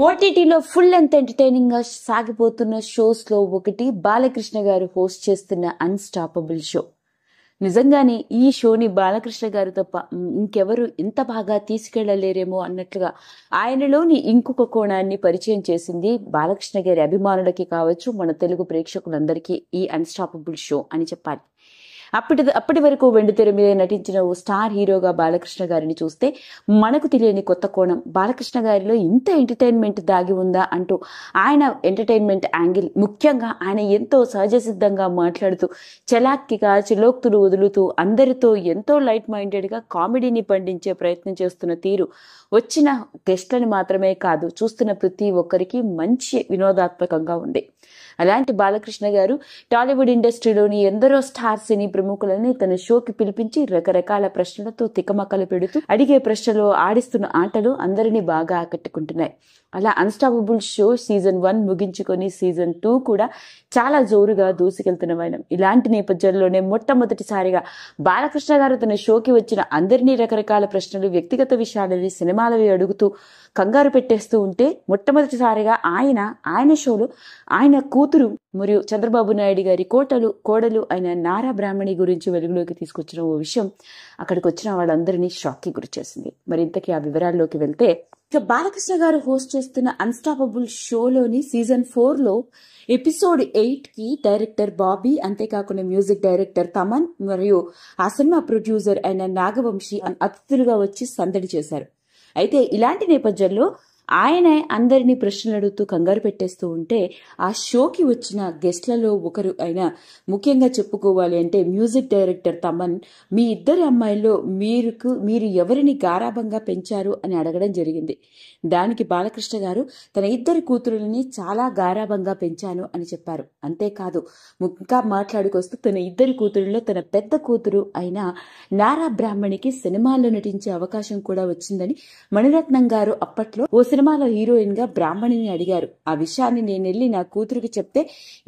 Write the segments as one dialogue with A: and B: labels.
A: ఓటీటీలో full length entertaining గా సాగిపోతున్న shows లో ఒకటి బాలకృష్ణ గారు హోస్ట్ చేస్తున్న అన్స్టాపబుల్ షో. నిజంగానే ఈ షోని బాలకృష్ణ గారు తప్ప ఇంకెవరు ఇంత బాగా తీసుకెళ్లలేరేమో అన్నట్లుగా ఆయనలోని ఇంకొక కోణాన్ని పరిచయం చేసింది బాలకృష్ణ గారి అభిమానులకి కావచ్చు, మన తెలుగు ప్రేక్షకులందరికీ ఈ అన్స్టాపబుల్ షో అని చెప్పాలి. అప్పటి వరకు వెండితెర మీద నటించిన ఓ స్టార్ హీరోగా బాలకృష్ణ గారిని చూస్తే మనకు తెలియని కొత్త కోణం, బాలకృష్ణ గారిలో ఇంత ఎంటర్టైన్మెంట్ దాగి ఉందా అంటూ ఆయన ఎంటర్టైన్మెంట్ యాంగిల్, ముఖ్యంగా ఆయన ఎంతో సహజ సిద్ధంగా మాట్లాడుతూ చలాక్కిగా చిలోక్తులు వదులుతూ అందరితో ఎంతో లైట్ మైండెడ్ గా కామెడీని పండించే ప్రయత్నం చేస్తున్న తీరు వచ్చిన గెస్ట్లను మాత్రమే కాదు, చూస్తున్న ప్రతి ఒక్కరికి మంచి వినోదాత్మకంగా ఉంది. అలాంటి బాలకృష్ణ గారు టాలీవుడ్ ఇండస్ట్రీలోని ఎందరో స్టార్ సినీ ప్రముఖులని తన షోకి పిలిపించి రకరకాల ప్రశ్నలతో తికమకలు పెడుతూ అడిగే ప్రశ్నలు, ఆడిస్తున్న ఆటలు అందరినీ బాగా ఆకట్టుకుంటున్నాయి. అలా అన్స్టాపబుల్ షో సీజన్ 1 ముగించుకొని సీజన్ 2 కూడా చాలా జోరుగా దూసుకెళ్తున్న వైనం. ఇలాంటి నేపథ్యంలోనే మొట్టమొదటిసారిగా బాలకృష్ణ గారు తన షోకి వచ్చిన అందరినీ రకరకాల ప్రశ్నలు, వ్యక్తిగత విషయాలని, సినిమాలవి అడుగుతూ కంగారు పెట్టేస్తూ ఉంటే మొట్టమొదటిసారిగా ఆయన షోలో ఆయన కూతురు మరియు చంద్రబాబు నాయుడు గారి కోడలు అయిన నారా బ్రాహ్మణి గురించి వెలుగులోకి తీసుకొచ్చిన ఓ విషయం అక్కడికి వచ్చిన వాళ్ళందరినీ షాక్ కి గురి చేసింది. మరి ఇంతకీ ఆ వివరాల్లోకి వెళ్తే, ఇక బాలకృష్ణ గారు హోస్ట్ చేస్తున్న అన్స్టాపబుల్ షోలోని సీజన్ 4 లో ఎపిసోడ్ 8 కి డైరెక్టర్ బాబీ, అంతేకాకుండా మ్యూజిక్ డైరెక్టర్ తమన్ మరియు ఆ సినిమా ప్రొడ్యూసర్ అయిన నాగవంశీ అతిథులుగా వచ్చి సందడి చేశారు. అయితే ఇలాంటి నేపథ్యంలో ఆయన అందరినీ ప్రశ్నలు అడుగుతూ కంగారు పెట్టేస్తూ ఉంటే, ఆ షోకి వచ్చిన గెస్ట్లలో ఒకరు అయిన, ముఖ్యంగా చెప్పుకోవాలి అంటే మ్యూజిక్ డైరెక్టర్ తమన్, మీ ఇద్దరి అమ్మాయిల్లో మీరు ఎవరిని గారాభంగా పెంచారు అని అడగడం జరిగింది. దానికి బాలకృష్ణ గారు తన ఇద్దరి కూతురులని చాలా గారాభంగా పెంచాను అని చెప్పారు. అంతేకాదు, ఇంకా మాట్లాడుకొస్తూ తన ఇద్దరి కూతురుల్లో తన పెద్ద కూతురు అయిన నారా బ్రాహ్మణికి సినిమాల్లో నటించే అవకాశం కూడా వచ్చిందని మణిరత్నం గారు అప్పట్లో ఓ సినిమాలో హీరోయిన్ గా బ్రాహ్మణిని అడిగారు. ఆ విషయాన్ని నేనెళ్ళి నా కూతురికి చెప్తే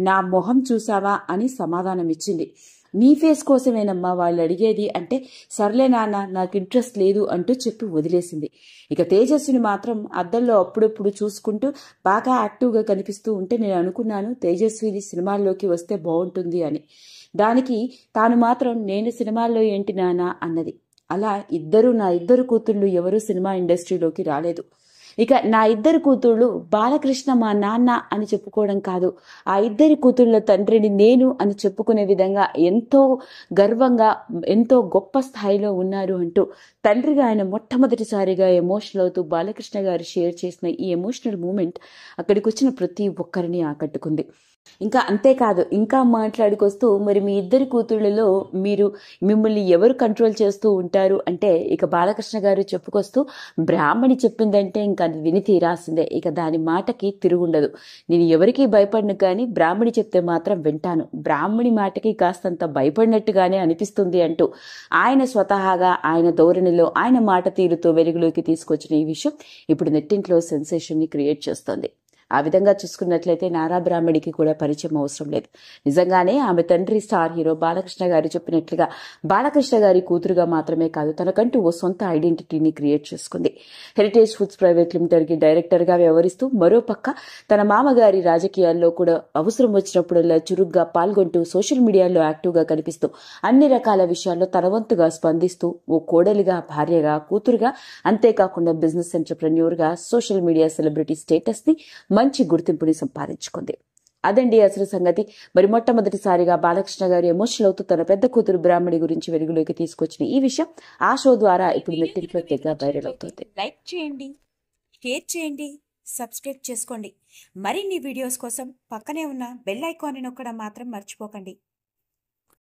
A: నా మొహం చూసావా అని సమాధానం ఇచ్చింది. నీ ఫేస్ కోసమేనమ్మా వాళ్ళు అడిగేది అంటే, సర్లే నాన్న నాకు ఇంట్రెస్ట్ లేదు అంటూ చెప్పి వదిలేసింది. ఇక తేజస్విని మాత్రం అద్దంలో అప్పుడప్పుడు చూసుకుంటూ బాగా యాక్టివ్గా కనిపిస్తూ ఉంటే నేను అనుకున్నాను తేజస్విని సినిమాల్లోకి వస్తే బాగుంటుంది అని. దానికి తాను మాత్రం నేను సినిమాల్లో ఏంటి నాన్న అన్నది. అలా నా ఇద్దరు కూతుళ్ళు ఎవరూ సినిమా ఇండస్ట్రీలోకి రాలేదు. ఇక నా ఇద్దరు కూతుళ్ళు బాలకృష్ణ మా నాన్న అని చెప్పుకోవడం కాదు, ఆ ఇద్దరి కూతుళ్ళ తండ్రిని నేను అని చెప్పుకునే విధంగా ఎంతో గర్వంగా, ఎంతో గొప్ప స్థాయిలో ఉన్నారు అంటూ తండ్రిగా ఆయన మొట్టమొదటిసారిగా ఎమోషనల్ అవుతూ బాలకృష్ణ గారు షేర్ చేసిన ఈ ఎమోషనల్ మూమెంట్ అక్కడికి వచ్చిన ప్రతి ఒక్కరిని ఆకట్టుకుంది. ఇంకా అంతేకాదు, ఇంకా మాట్లాడుకొస్తూ మరి మీ ఇద్దరి కూతుళ్లలో మిమ్మల్ని ఎవరు కంట్రోల్ చేస్తూ ఉంటారు అంటే, ఇక బాలకృష్ణ గారు చెప్పుకొస్తూ బ్రాహ్మణి చెప్పిందంటే ఇంకా అది విని తీరాల్సిందే, ఇక దాని మాటకి తిరుగుండదు. నేను ఎవరికీ భయపడను, కానీ బ్రాహ్మణి చెప్తే మాత్రం వింటాను. బ్రాహ్మణి మాటకి కాస్తంత భయపడినట్టుగానే అనిపిస్తుంది అంటూ ఆయన స్వతహాగా ఆయన ధోరణిలో, ఆయన మాట తీరుతో వెలుగులోకి తీసుకొచ్చిన ఈ విషయం ఇప్పుడు నెట్టింట్లో సెన్సేషన్ ని క్రియేట్ చేస్తోంది. ఆ విధంగా చూసుకున్నట్లయితే నారా బ్రాహ్మణికి కూడా పరిచయం అవసరం లేదు. నిజంగానే ఆమె తండ్రి స్టార్ హీరో బాలకృష్ణ గారు చెప్పినట్లుగా బాలకృష్ణ గారి కూతురుగా మాత్రమే కాదు, తనకంటూ ఓ సొంత ఐడెంటిటీని క్రియేట్ చేసుకుంది. హెరిటేజ్ ఫుడ్స్ ప్రైవేట్ లిమిటెడ్ కి డైరెక్టర్ గా వ్యవహరిస్తూ, మరోపక్క తన మామగారి రాజకీయాల్లో కూడా అవసరం వచ్చినప్పుడల్లా చురుగ్గా పాల్గొంటూ, సోషల్ మీడియాలో యాక్టివ్ గా కనిపిస్తూ, అన్ని రకాల విషయాల్లో తన వంతుగా స్పందిస్తూ, ఓ కోడలిగా, భార్యగా, కూతురుగా, అంతేకాకుండా బిజినెస్ ఎంటర్ప్రెన్యూర్ గా సోషల్ మీడియా సెలబ్రిటీ స్టేటస్ ని, మంచి గుర్తింపుని సంపాదించుకుంది. అదండి అసలు సంగతి. మరి మొట్టమొదటిసారిగా బాలకృష్ణ గారు ఎమోషనల్ అవుతూ తన పెద్ద కూతురు బ్రాహ్మణి గురించి వెలుగులోకి తీసుకొచ్చిన ఈ విషయం ఆ షో ద్వారా ఇప్పుడు నెట్టింట్లో తెగ వైరల్ అవుతుంది.
B: లైక్ చేయండి, షేర్ చేయండి, సబ్స్క్రైబ్ చేసుకోండి. మరిన్ని వీడియోస్ కోసం పక్కనే ఉన్న బెల్ ఐకాన్ నొక్కడం మాత్రం మర్చిపోకండి.